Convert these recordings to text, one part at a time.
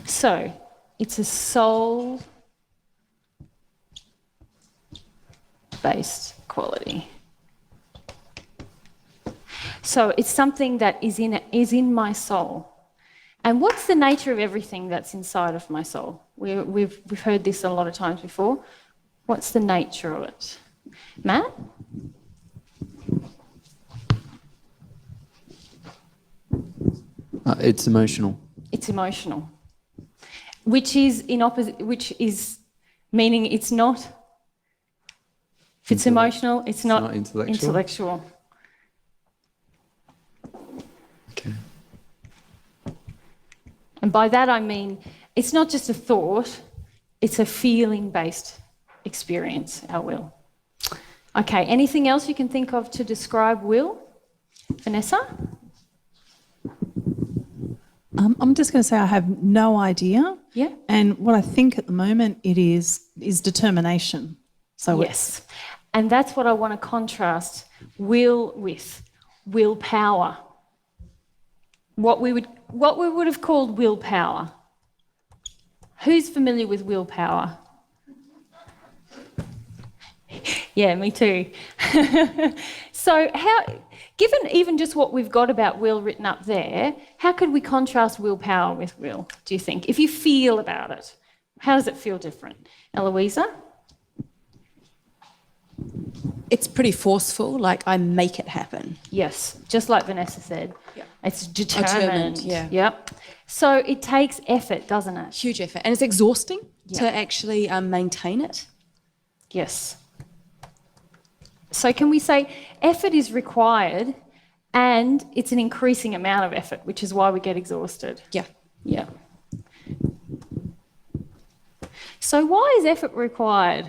So it's a soul-based quality. So it's something that is in my soul. And what's the nature of everything that's inside of my soul? We've heard this a lot of times before. What's the nature of it? Matt? It's emotional. It's emotional. Which is meaning it's not. If it's emotional, it's not intellectual. Okay. And by that I mean it's not just a thought, it's a feeling-based experience, our will. Okay, anything else you can think of to describe will? Vanessa? I'm just going to say I have no idea. Yeah. And what I think at the moment it is determination. So yes. And that's what I want to contrast will with willpower. What we would have called willpower. Who's familiar with willpower? Yeah, me too. So given even just what we've got about will written up there, how could we contrast willpower with will, do you think? If you feel about it, how does it feel different? Eloisa? It's pretty forceful, like I make it happen. Yes, just like Vanessa said. Yep. It's determined. Yeah. Yep. So it takes effort, doesn't it? Huge effort. And it's exhausting to actually maintain it. Yes. So can we say effort is required and it's an increasing amount of effort, which is why we get exhausted? Yeah. Yeah. So why is effort required?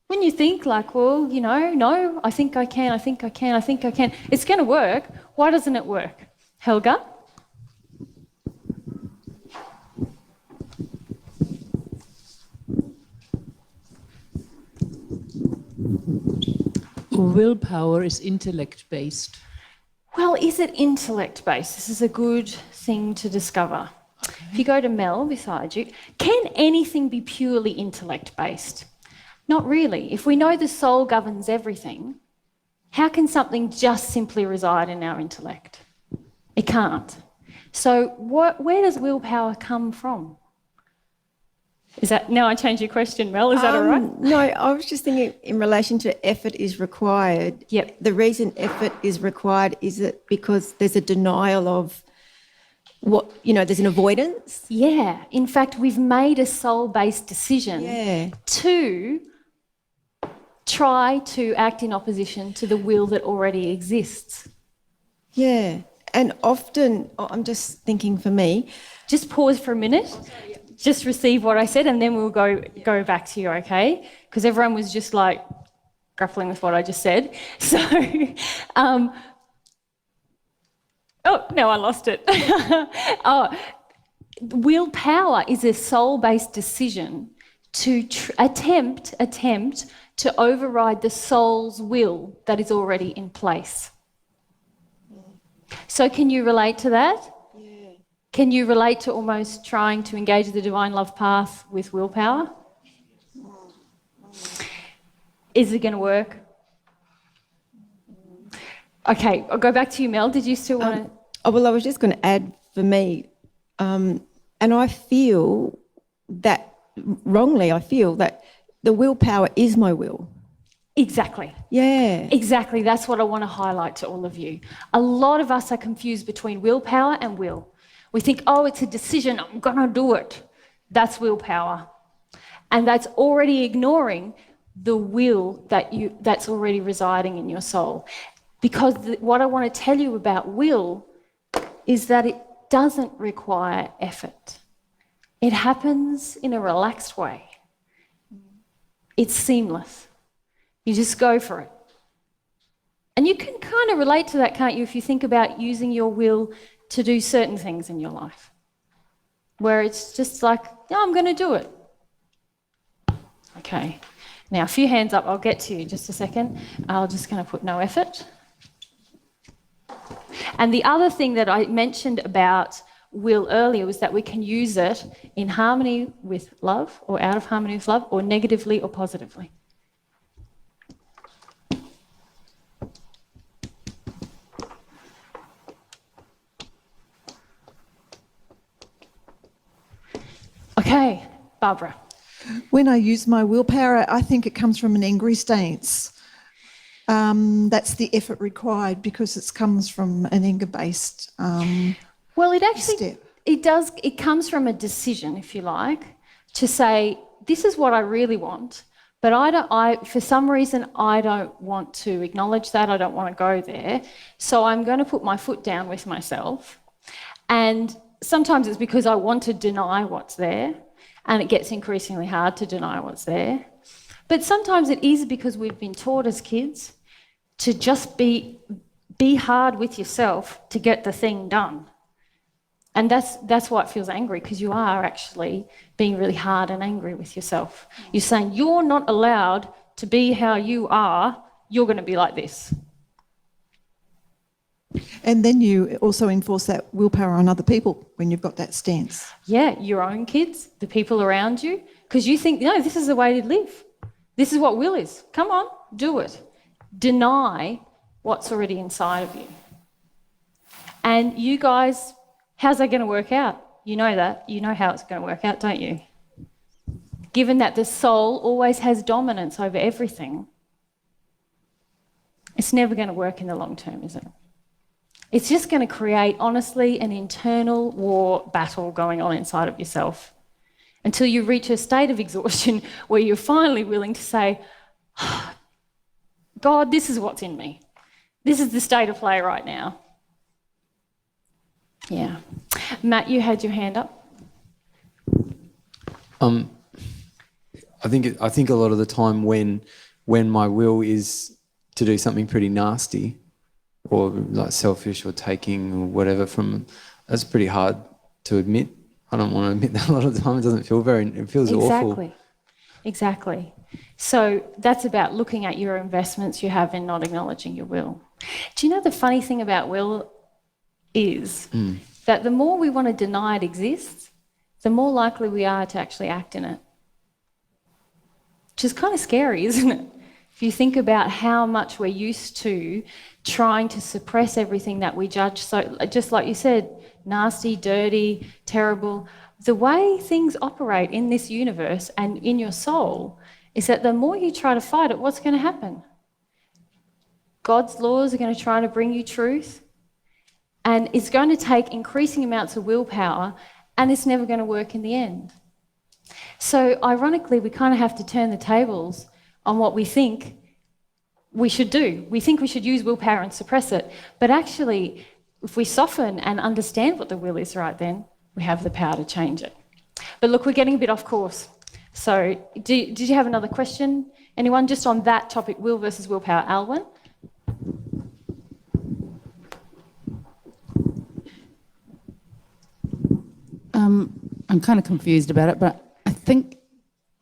When you think like, well, no, I think I can. It's going to work. Why doesn't it work? Helga? Willpower is intellect-based. Well, is it intellect-based? This is a good thing to discover. Okay. If you go to Mel beside you, can anything be purely intellect-based? Not really. If we know the soul governs everything, how can something just simply reside in our intellect? It can't. So where does willpower come from? Now I change your question, Mel, is that all right? No, I was just thinking in relation to effort is required. Yep. The reason effort is required is it because there's a denial of there's an avoidance? Yeah. In fact, we've made a soul-based decision to try to act in opposition to the will that already exists. Yeah. And often, I'm just thinking for me. Just pause for a minute. Just receive what I said and then we'll go back to you, okay? Because everyone was just like grappling with what I just said. So, no, I lost it. Willpower is a soul-based decision to attempt to override the soul's will that is already in place. So can you relate to that? Can you relate to almost trying to engage the divine love path with willpower? Is it going to work? Okay, I'll go back to you, Mel. Did you still want to? Well, I was just going to add for me, and I feel that, wrongly, the willpower is my will. Exactly. Yeah. Exactly. That's what I want to highlight to all of you. A lot of us are confused between willpower and will. We think, it's a decision, I'm going to do it. That's willpower. And that's already ignoring the will that's already residing in your soul. Because what I want to tell you about will is that it doesn't require effort. It happens in a relaxed way. It's seamless. You just go for it. And you can kind of relate to that, can't you, if you think about using your will to do certain things in your life, where it's just like, I'm going to do it. Okay. Now, a few hands up. I'll get to you in just a second. I'm just going to put no effort. And the other thing that I mentioned about will earlier was that we can use it in harmony with love or out of harmony with love or negatively or positively. Okay, Barbara. When I use my willpower, I think it comes from an angry stance. That's the effort required because it comes from an anger-based Well, it actually step. it comes from a decision, if you like, to say, this is what I really want, but for some reason I don't want to acknowledge that, I don't want to go there. So I'm going to put my foot down with myself. And sometimes it's because I want to deny what's there, and it gets increasingly hard to deny what's there. But sometimes it is because we've been taught as kids to just be hard with yourself to get the thing done. And that's why it feels angry, because you are actually being really hard and angry with yourself. You're saying you're not allowed to be how you are, you're going to be like this. And then you also enforce that willpower on other people when you've got that stance. Yeah, your own kids, the people around you, because you think, no, this is the way to live. This is what will is. Come on, do it. Deny what's already inside of you. And you guys, how's that going to work out? You know that. You know how it's going to work out, don't you? Given that the soul always has dominance over everything, it's never going to work in the long term, is it? It's just going to create, honestly, an internal war battle going on inside of yourself until you reach a state of exhaustion where you're finally willing to say, God, this is what's in me. This is the state of play right now. Yeah. Matt, you had your hand up. I think a lot of the time when my will is to do something pretty nasty, or like selfish or taking or whatever that's pretty hard to admit. I don't want to admit that a lot of the time. It doesn't feel it feels awful. Exactly. So that's about looking at your investments you have in not acknowledging your will. Do you know the funny thing about will is that the more we want to deny it exists, the more likely we are to actually act in it. Which is kind of scary, isn't it? If you think about how much we're used to trying to suppress everything that we judge, so just like you said, nasty, dirty, terrible, the way things operate in this universe and in your soul is that the more you try to fight it, what's going to happen? God's laws are going to try to bring you truth, and it's going to take increasing amounts of willpower, and it's never going to work in the end. So ironically, we kind of have to turn the tables on what we think we should do. We think we should use willpower and suppress it, but actually, if we soften and understand what the will is right then, we have the power to change it. But look, we're getting a bit off course. So did you have another question? Anyone just on that topic, will versus willpower? Alwyn? I'm kind of confused about it, but I think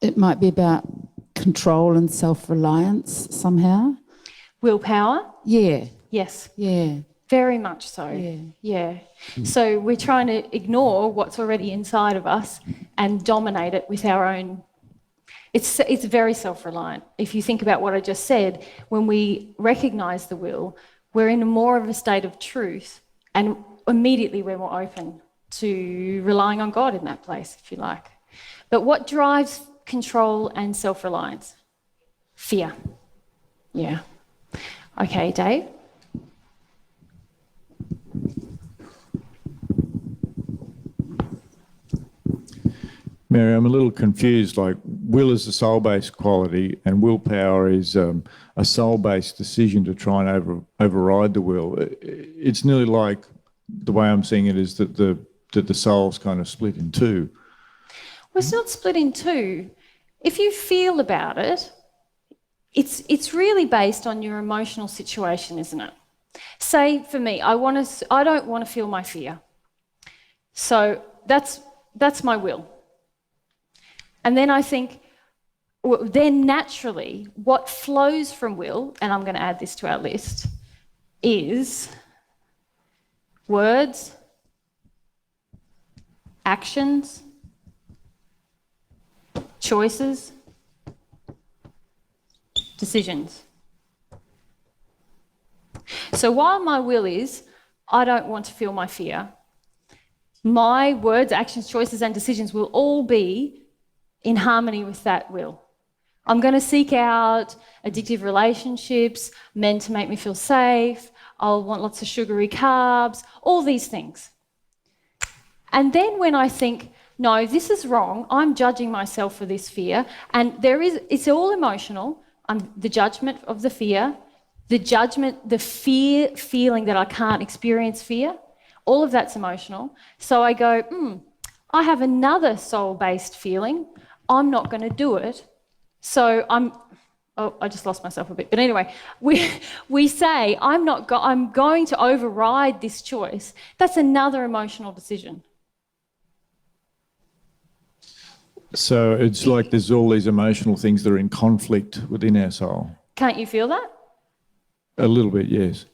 it might be about control and self-reliance somehow. Willpower? Yeah. Yes. Yeah. Very much so. Yeah. So we're trying to ignore what's already inside of us and dominate it with our own. It's very self-reliant. If you think about what I just said, when we recognise the will, we're in more of a state of truth, and immediately we're more open to relying on God in that place, if you like. But what drives control and self-reliance? Fear. Yeah. Okay, Dave? Mary, I'm a little confused. Like, will is a soul-based quality, and willpower is a soul-based decision to try and override the will. It's nearly like the way I'm seeing it is that the soul's kind of split in two. Well, it's not split in two. If you feel about it, it's really based on your emotional situation, isn't it? Say for me, I don't want to feel my fear. So that's my will. And then I think, well, then naturally, what flows from will, and I'm going to add this to our list, is words, actions, choices, decisions. So while my will is, I don't want to feel my fear, my words, actions, choices, and decisions will all be in harmony with that will. I'm going to seek out addictive relationships, men to make me feel safe. I'll want lots of sugary carbs, all these things. And then when I think, no, this is wrong, I'm judging myself for this fear, and it's all emotional. The judgment of the fear, the judgment, the fear, feeling that I can't experience fear, all of that's emotional. So I go, I have another soul-based feeling. I'm not going to do it. So I just lost myself a bit. But anyway, we say, I'm going to override this choice. That's another emotional decision. So it's like there's all these emotional things that are in conflict within our soul. Can't you feel that? A little bit, yes.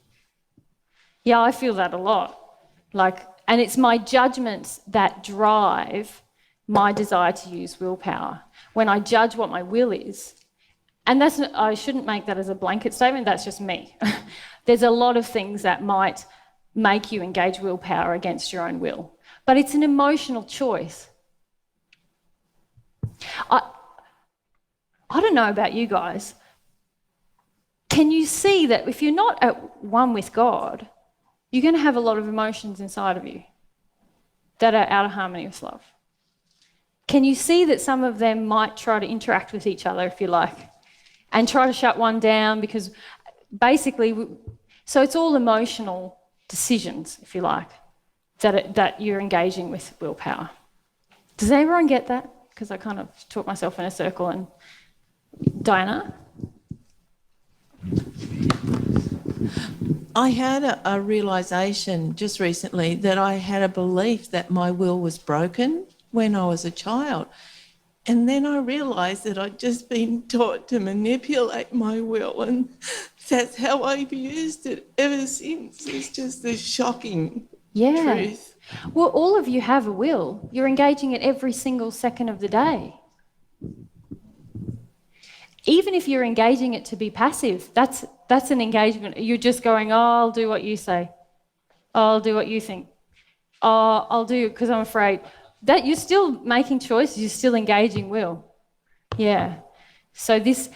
Yeah, I feel that a lot. And it's my judgments that drive my desire to use willpower. When I judge what my will is, and I shouldn't make that as a blanket statement, that's just me. There's a lot of things that might make you engage willpower against your own will. But it's an emotional choice. I don't know about you guys. Can you see that if you're not at one with God, you're going to have a lot of emotions inside of you that are out of harmony with love? Can you see that some of them might try to interact with each other, if you like, and try to shut one down? Because basically, so it's all emotional decisions, if you like, that you're engaging with willpower. Does everyone get that? Because I kind of talked myself in a circle. And Diana? I had a realisation just recently that I had a belief that my will was broken when I was a child. And then I realised that I'd just been taught to manipulate my will, and that's how I've used it ever since. It's just a shocking truth. Well, all of you have a will. You're engaging it every single second of the day. Even if you're engaging it to be passive, that's an engagement. You're just going, I'll do what you say. I'll do what you think. I'll do it because I'm afraid. That you're still making choices, you're still engaging will. Yeah. So this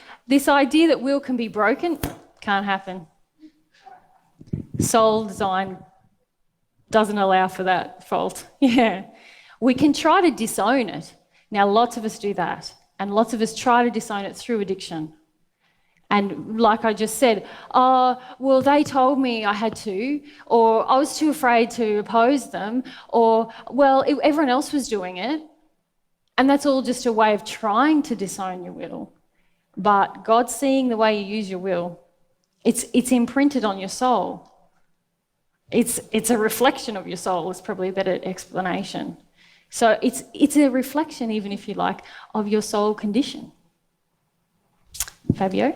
idea that will can be broken can't happen. Soul design doesn't allow for that fault. Yeah. We can try to disown it. Now, lots of us do that. And lots of us try to disown it through addiction. And like I just said, well, they told me I had to, or I was too afraid to oppose them, or, well, everyone else was doing it. And that's all just a way of trying to disown your will. But God's seeing the way you use your will. It's imprinted on your soul. It's a reflection of your soul is probably a better explanation. So it's a reflection, even if you like, of your soul condition. Fabio?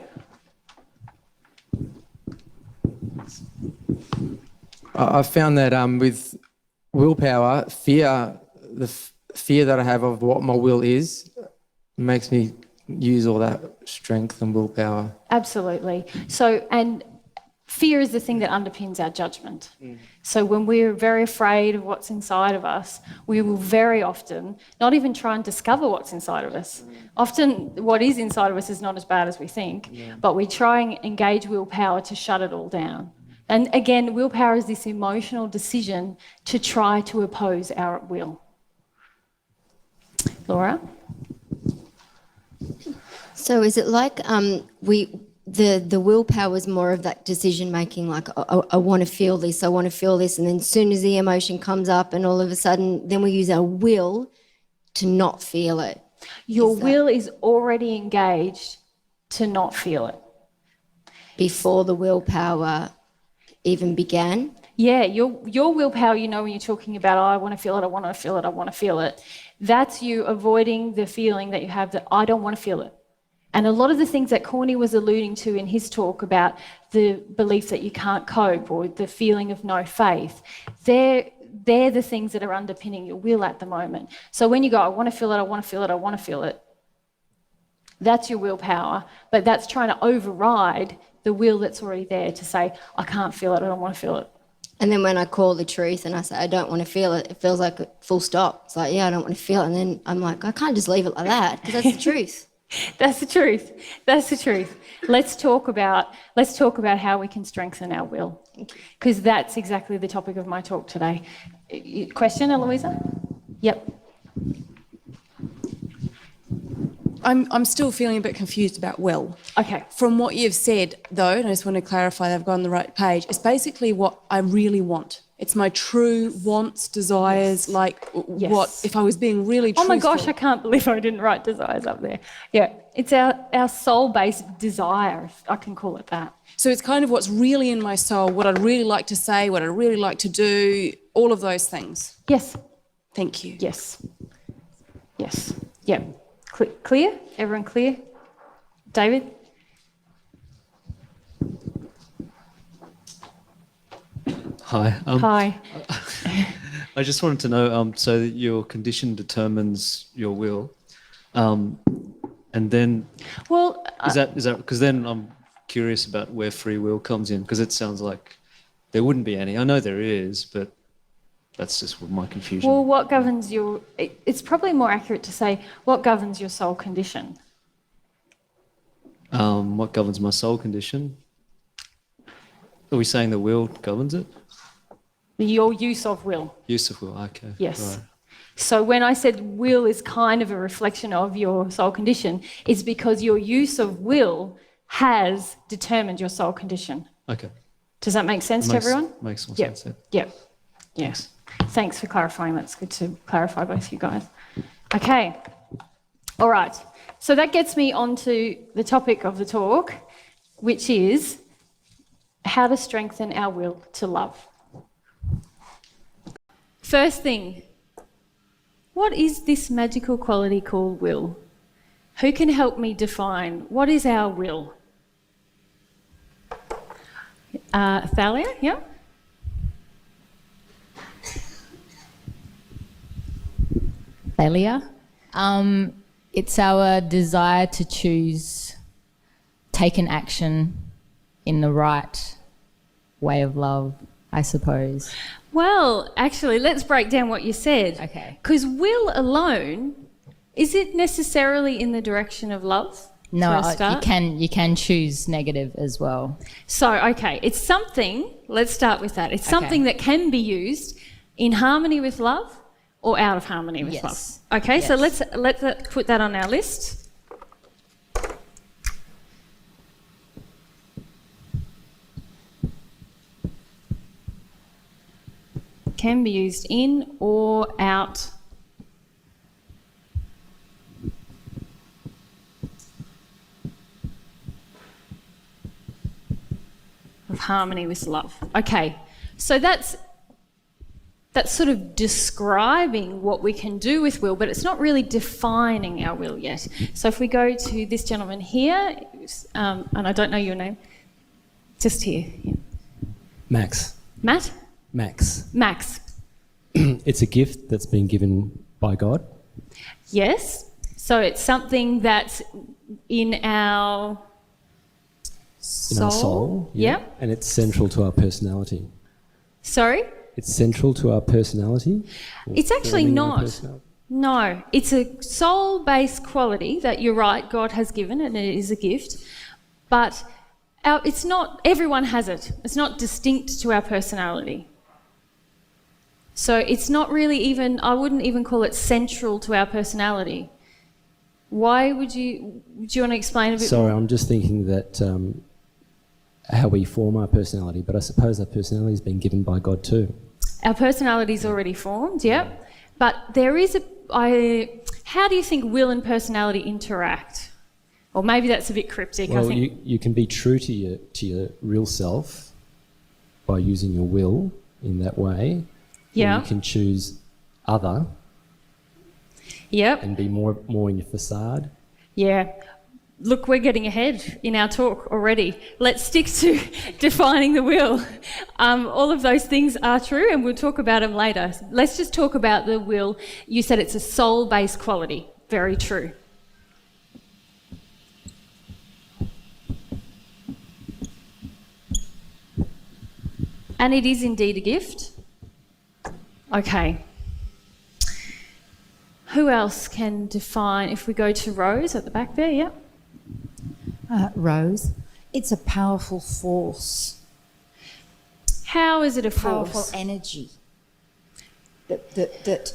I found that with willpower, the fear that I have of what my will is, makes me use all that strength and willpower. Absolutely. So, and fear is the thing that underpins our judgment. So when we're very afraid of what's inside of us, we will very often not even try and discover what's inside of us. Often what is inside of us is not as bad as we think, but we try and engage willpower to shut it all down. And again, willpower is this emotional decision to try to oppose our will. Laura? So is it like the willpower is more of that decision making, like I want to feel this, I want to feel this, and then as soon as the emotion comes up and all of a sudden then we use our will to not feel it. Your will is already engaged to not feel it. Before the willpower even began? Yeah, your willpower, you know, when you're talking about, I want to feel it, I want to feel it, I want to feel it, that's you avoiding the feeling that you have that I don't want to feel it. And a lot of the things that Corny was alluding to in his talk about the belief that you can't cope or the feeling of no faith, they're the things that are underpinning your will at the moment. So when you go, I want to feel it, I want to feel it, I want to feel it, that's your willpower, but that's trying to override the will that's already there to say, I can't feel it, I don't want to feel it. And then when I call the truth and I say, I don't want to feel it, it feels like a full stop. It's like, yeah, I don't want to feel it. And then I'm like, I can't just leave it like that because that's the truth. That's the truth. That's the truth. Let's talk about how we can strengthen our will, because that's exactly the topic of my talk today. Question, Eloisa? Yep. I'm still feeling a bit confused about will. Okay. From what you've said, though, and I just want to clarify that I've got on the right page, it's basically what I really want. It's my true wants, desires, like what, if I was being really truthful. Oh my gosh, I can't believe I didn't write desires up there. Yeah, it's our soul-based desire, if I can call it that. So it's kind of what's really in my soul, what I'd really like to say, what I'd really like to do, all of those things. Yes. Thank you. Yes. Yes. Yeah. Clear? Everyone clear? David? Hi. Hi. I just wanted to know, so that your condition determines your will, and then is that because then I'm curious about where free will comes in, because it sounds like there wouldn't be any. I know there is, but that's just my confusion. Well, what governs your... It's probably more accurate to say what governs your soul condition. What governs my soul condition? Are we saying the will governs it? Your use of will. Use of will, okay. Yes. Right. So when I said will is kind of a reflection of your soul condition, it's because your use of will has determined your soul condition. Okay. Does that make sense to everyone? Makes more sense. Yeah. Yes. Thanks for clarifying. That's good to clarify, both you guys. Okay. All right. So that gets me on to the topic of the talk, which is how to strengthen our will to love. First thing, what is this magical quality called will? Who can help me define what is our will? Thalia, yeah? Failure. It's our desire to choose, take an action in the right way of love, I suppose. Well, actually, let's break down what you said. Okay. Because will alone, is it necessarily in the direction of love? No, you can choose negative as well. So, okay, it's something, let's start with that. It's something that can be used in harmony with love or out of harmony with love. Okay, so let's put that on our list. Can be used in or out of harmony with love. Okay, so that's sort of describing what we can do with will, but it's not really defining our will yet. So if we go to this gentleman here, and I don't know your name, just here. Yeah. Max. Matt? Max. Max. It's a gift that's been given by God. Yes. So it's something that's in our soul. In our soul. Yeah. And it's central to our personality. Sorry? It's central to our personality. It's actually not. No, it's a soul-based quality that you're right, God has given, and it is a gift. But it's not, everyone has it. It's not distinct to our personality. So it's not really even, I wouldn't even call it central to our personality. Why do you want to explain a bit Sorry, more? I'm just thinking that how we form our personality, but I suppose our personality has been given by God too. Our personality's already formed, yeah. But there is how do you think will and personality interact? Or maybe that's a bit cryptic, Well, I think. you can be true to your real self by using your will in that way. Yeah. Or you can choose other. Yep. And be more in your facade. Yeah. look, we're getting ahead in our talk already. Let's stick to defining the will. All of those things are true, and we'll talk about them later. Let's just talk about the will. You said it's a soul-based quality. Very true. And it is indeed a gift. Okay. Who else can define, if we go to Rose at the back there, yeah? Rose, it's a powerful force. How is it a force? Powerful energy that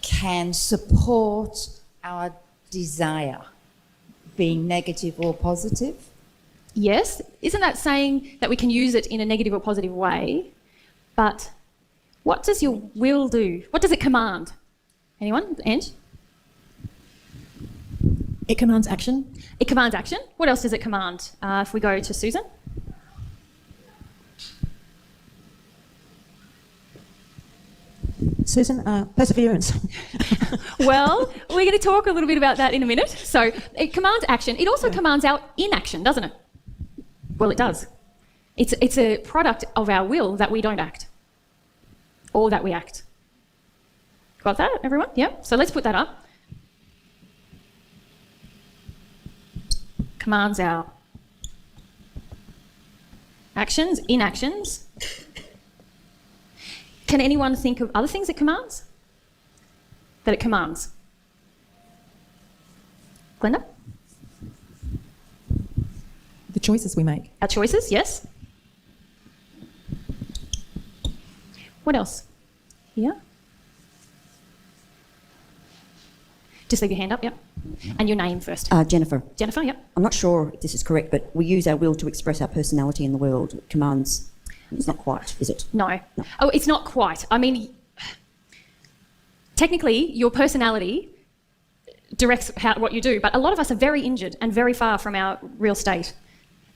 can support our desire, being negative or positive. Yes. Isn't that saying that we can use it in a negative or positive way? But what does your will do? What does it command? Anyone? Ange? It commands action. It commands action. What else does it command? If we go to Susan. Susan, perseverance. Well, we're going to talk a little bit about that in a minute. So it commands action. It also commands our inaction, doesn't it? Well, it does. It's a product of our will that we don't act, or that we act. Got that, everyone? Yeah. So let's put that up. Commands our actions, inactions. Can anyone think of other things it commands? That it commands? Glenda? The choices we make. Our choices, yes. What else? Here? Just leave your hand up, yep. And your name first. Jennifer. Jennifer, yep. I'm not sure if this is correct, but we use our will to express our personality in the world. It commands. It's not quite, is it? No. Oh, it's not quite. I mean, technically, your personality directs what you do, but a lot of us are very injured and very far from our real state.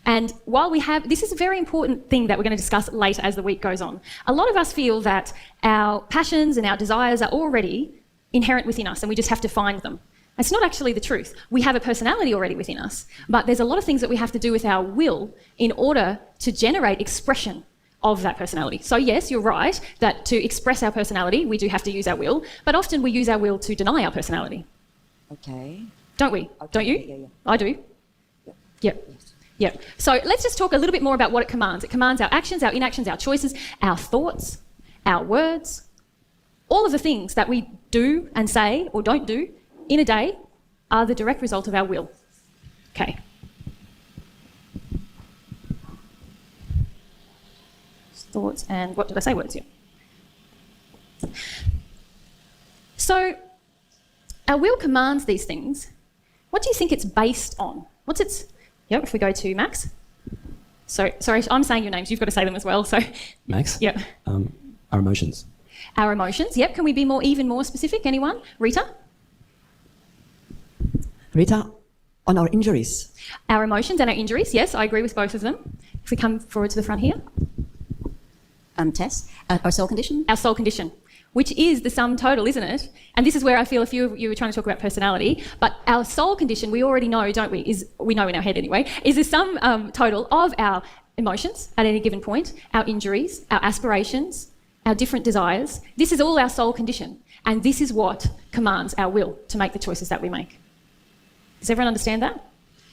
And while we have, this is a very important thing that we're going to discuss later as the week goes on. A lot of us feel that our passions and our desires are already inherent within us and we just have to find them. It's not actually the truth. We have a personality already within us, but there's a lot of things that we have to do with our will in order to generate expression of that personality. So yes, you're right that to express our personality, we do have to use our will, but often we use our will to deny our personality. Okay. Don't we? Okay. Don't you? Yeah. I do. Yep. Yep. Yep. So let's just talk a little bit more about what it commands. It commands our actions, our inactions, our choices, our thoughts, our words. All of the things that we do and say or don't do in a day are the direct result of our will. Okay. Thoughts and what did I say? Words, yeah. So our will commands these things. What do you think it's based on? What's its... Yep, if we go to Max. So, sorry, I'm saying your names. You've got to say them as well. So, Max? Yep. Our emotions. Our emotions. Yep. Can we be even more specific? Anyone? Rita? Rita, on our injuries. Our emotions and our injuries. Yes, I agree with both of them. If we come forward to the front here. Tess, our soul condition. Our soul condition, which is the sum total, isn't it? And this is where I feel a few of you were trying to talk about personality, but our soul condition, we already know, don't we? We know in our head anyway, is the sum total of our emotions at any given point, our injuries, our aspirations, our different desires. This is all our soul condition, and this is what commands our will to make the choices that we make. Does everyone understand that?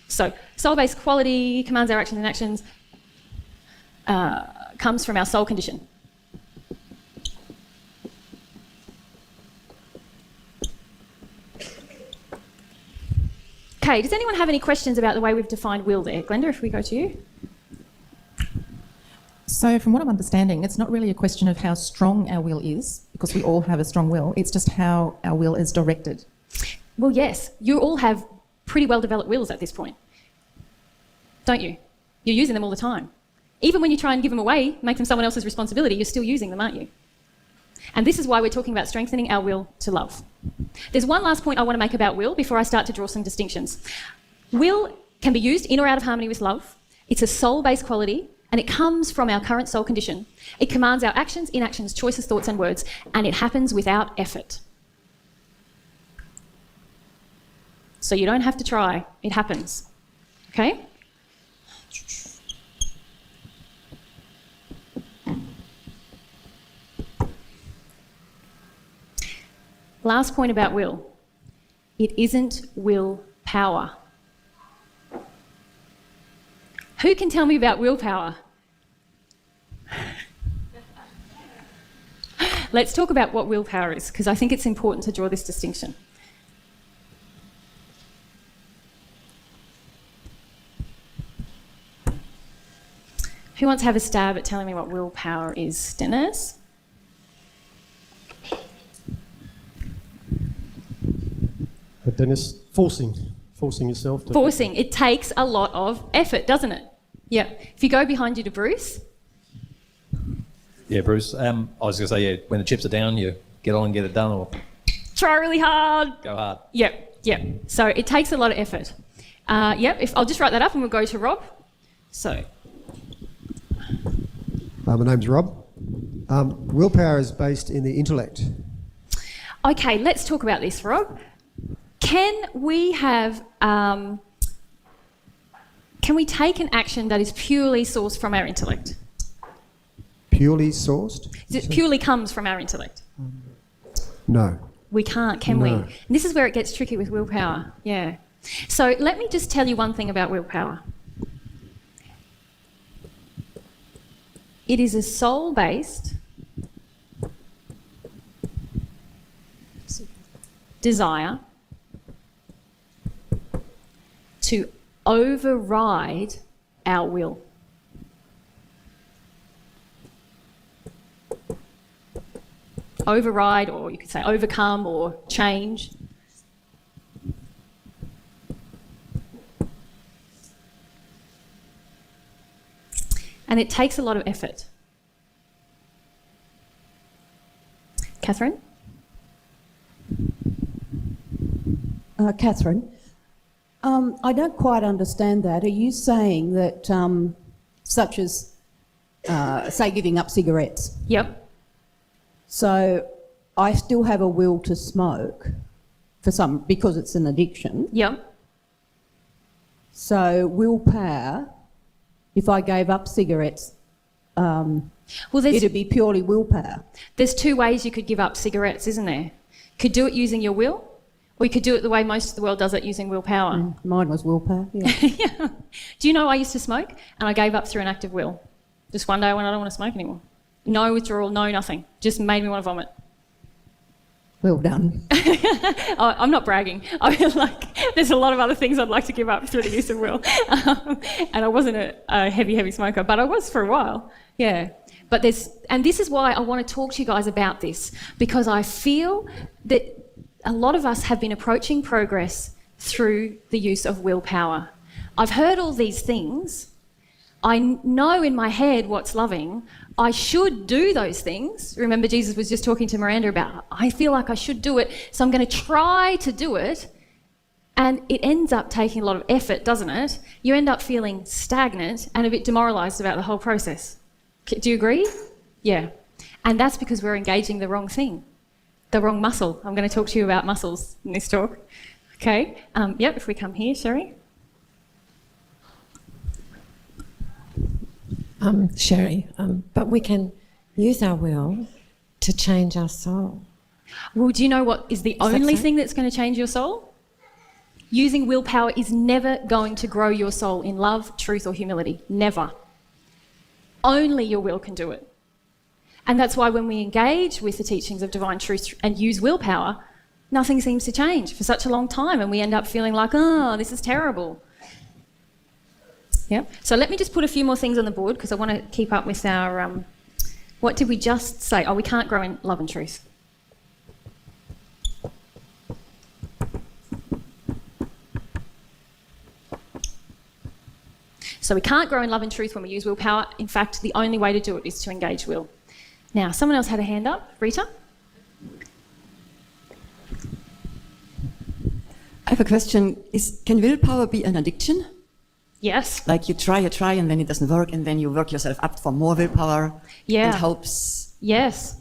So, soul-based quality commands our actions and actions, comes from our soul condition. Okay, does anyone have any questions about the way we've defined will there? Glenda, if we go to you. So from what I'm understanding, it's not really a question of how strong our will is, because we all have a strong will. It's just how our will is directed. Well, yes, you all have pretty well-developed wills at this point, don't you? You're using them all the time. Even when you try and give them away, make them someone else's responsibility, you're still using them, aren't you? And this is why we're talking about strengthening our will to love. There's one last point I want to make about will before I start to draw some distinctions. Will can be used in or out of harmony with love. It's a soul-based quality, and it comes from our current soul condition. It commands our actions, inactions, choices, thoughts, and words, and it happens without effort. So you don't have to try. It happens. Okay? Last point about will. It isn't willpower. Who can tell me about willpower? Let's talk about what willpower is, because I think it's important to draw this distinction. Who wants to have a stab at telling me what willpower is? Dennis? Dennis, forcing yourself to... Forcing. It takes a lot of effort, doesn't it? Yeah. If you go behind you to Bruce. Yeah, Bruce. I was going to say, yeah, when the chips are down, you get on and get it done, or Try really hard. go hard. Yep. So it takes a lot of effort. If I'll just write that up and we'll go to Rob. So. My name's Rob. Willpower is based in the intellect. Okay, let's talk about this, Rob. Can we have, can we take an action that is purely sourced from our intellect? Purely sourced? It purely comes from our intellect? No. We can't, can we? No. And this is where it gets tricky with willpower, yeah. So let me just tell you one thing about willpower. It is a soul-based desire to override our will. Override, or you could say overcome or change. And it takes a lot of effort. Catherine? Catherine, I don't quite understand that. Are you saying that, such as, say, giving up cigarettes? Yep. So I still have a will to smoke because it's an addiction. Yep. So willpower, if I gave up cigarettes, it'd be purely willpower. There's two ways you could give up cigarettes, isn't there? Could do it using your will, or you could do it the way most of the world does it, using willpower. Mine was willpower, yeah. Yeah. Do you know I used to smoke and I gave up through an act of will? Just one day when I don't want to smoke anymore. No withdrawal, no nothing. Just made me want to vomit. Well done. I'm not bragging. I mean, there's a lot of other things I'd like to give up through the use of will. And I wasn't a heavy smoker, but I was for a while. Yeah. But this is why I want to talk to you guys about this, because I feel that a lot of us have been approaching progress through the use of willpower. I've heard all these things. I know in my head what's loving. I should do those things. Remember, Jesus was just talking to Miranda about, I feel like I should do it, so I'm going to try to do it. And it ends up taking a lot of effort, doesn't it? You end up feeling stagnant and a bit demoralised about the whole process. Do you agree? Yeah. And that's because we're engaging the wrong thing, the wrong muscle. I'm going to talk to you about muscles in this talk. Okay. If we come here, Sherry. Sherry, but we can use our will to change our soul. Well, do you know what is the only thing that's going to change your soul? Using willpower is never going to grow your soul in love, truth, or humility. Never. Only your will can do it. And that's why when we engage with the teachings of divine truth and use willpower, nothing seems to change for such a long time, and we end up feeling like, oh, this is terrible. Yeah. So let me just put a few more things on the board, because I want to keep up with our... what did we just say? Oh, we can't grow in love and truth. So we can't grow in love and truth when we use willpower. In fact, the only way to do it is to engage will. Now, someone else had a hand up. Rita? I have a question. Can willpower be an addiction? Yes. Like you try, and then it doesn't work, and then you work yourself up for more willpower. Yeah. And helps. Yes.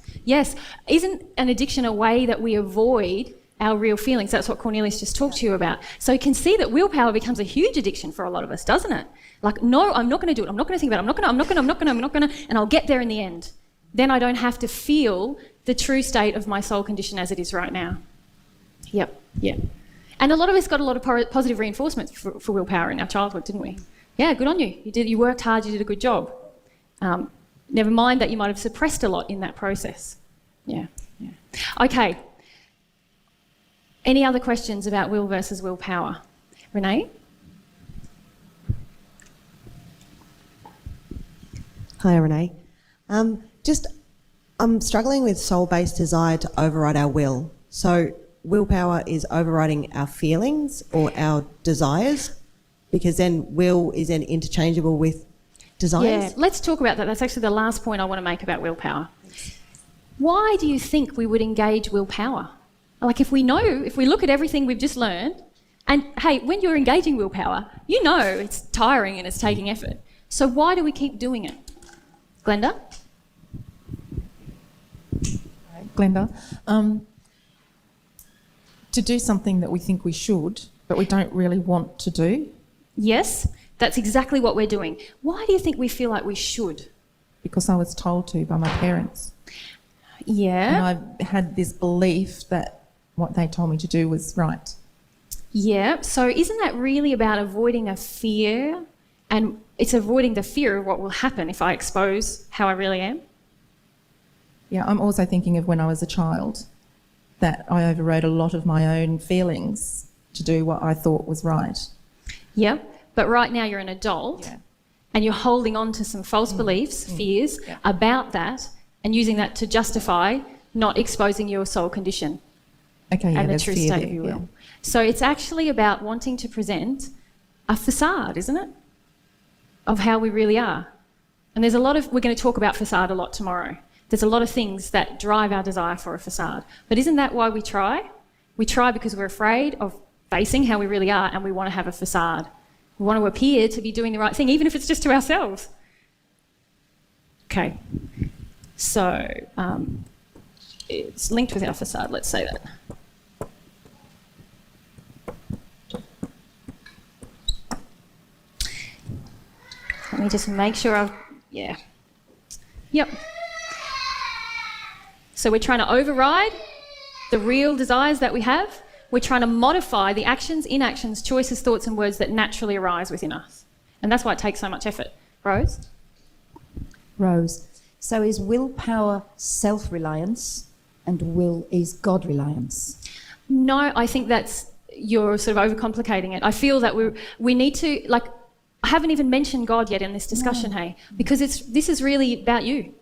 Isn't an addiction a way that we avoid our real feelings. That's what Cornelius just talked to you about. So you can see that willpower becomes a huge addiction for a lot of us, doesn't it? Like, no, I'm not going to do it. I'm not going to think about it. I'm not going to, and I'll get there in the end. Then I don't have to feel the true state of my soul condition as it is right now. Yep, yeah. And a lot of us got a lot of positive reinforcement for willpower in our childhood, didn't we? Yeah, good on you. You worked hard, you did a good job. Never mind that you might have suppressed a lot in that process. Yeah. Okay. Any other questions about will versus willpower? Renee? Hi, Renee. I'm struggling with soul-based desire to override our will. So willpower is overriding our feelings or our desires, because then will is then interchangeable with desires. Yeah, let's talk about that. That's actually the last point I want to make about willpower. Why do you think we would engage willpower? Like, if we look at everything we've just learned, and hey, when you're engaging willpower, you know it's tiring and it's taking effort. So why do we keep doing it? Glenda? Glenda, to do something that we think we should, but we don't really want to do. Yes, that's exactly what we're doing. Why do you think we feel like we should? Because I was told to by my parents. Yeah. And I had this belief that what they told me to do was right. Yeah, so isn't that really about avoiding a fear? And it's avoiding the fear of what will happen if I expose how I really am? Yeah, I'm also thinking of when I was a child, that I overrode a lot of my own feelings to do what I thought was right. Yeah, but right now you're an adult and you're holding on to some false beliefs, fears about that, and using that to justify not exposing your soul condition and the true state of your will. So it's actually about wanting to present a facade, isn't it, of how we really are. And there's we're going to talk about facade a lot tomorrow. There's a lot of things that drive our desire for a facade. But isn't that why we try? We try because we're afraid of facing how we really are, and we want to have a facade. We want to appear to be doing the right thing, even if it's just to ourselves. Okay. So it's linked with our facade, let's say that. Let me just make sure Yep. So we're trying to override the real desires that we have. We're trying to modify the actions, inactions, choices, thoughts and words that naturally arise within us. And that's why it takes so much effort. Rose? Rose, so is willpower self-reliance and will is God-reliance? No, I think you're sort of overcomplicating it. I feel that we need to, I haven't even mentioned God yet in this discussion, hey, because this is really about you.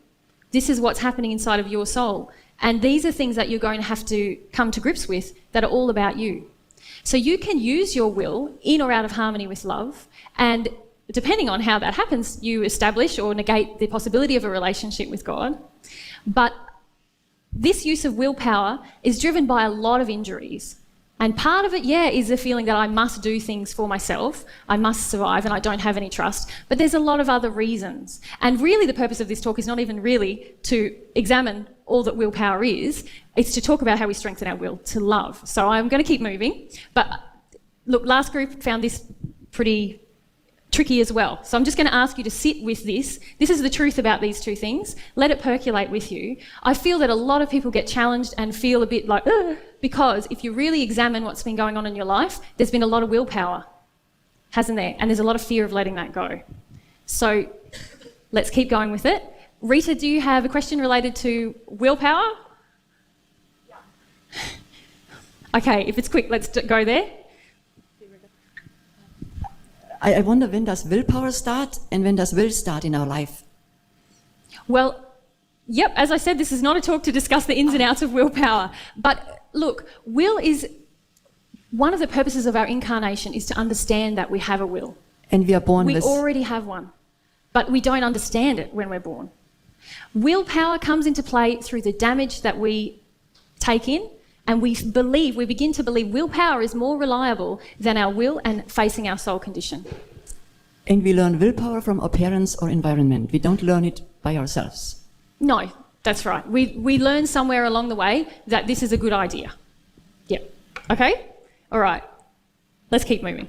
This is what's happening inside of your soul. And these are things that you're going to have to come to grips with that are all about you. So you can use your will in or out of harmony with love, and depending on how that happens, you establish or negate the possibility of a relationship with God. But this use of willpower is driven by a lot of injuries. And part of it, is the feeling that I must do things for myself, I must survive, and I don't have any trust. But there's a lot of other reasons. And really the purpose of this talk is not even really to examine all that willpower is, it's to talk about how we strengthen our will to love. So I'm going to keep moving. But look, last group found this pretty tricky as well. So I'm just going to ask you to sit with this. This is the truth about these two things. Let it percolate with you. I feel that a lot of people get challenged and feel a bit like, ugh, because if you really examine what's been going on in your life, there's been a lot of willpower, hasn't there? And there's a lot of fear of letting that go. So let's keep going with it. Rita, do you have a question related to willpower? Yeah. Okay, if it's quick, let's go there. I wonder, when does willpower start and when does will start in our life? Well, yep, as I said, this is not a talk to discuss the ins and outs of willpower. But look, will is one of the purposes of our incarnation is to understand that we have a will. And we are born with... We already have one, but we don't understand it when we're born. Willpower comes into play through the damage that we take in, and we begin to believe willpower is more reliable than our will and facing our soul condition. And we learn willpower from our parents or environment. We don't learn it by ourselves. No, that's right. We learn somewhere along the way that this is a good idea. Yep. Okay? All right. Let's keep moving.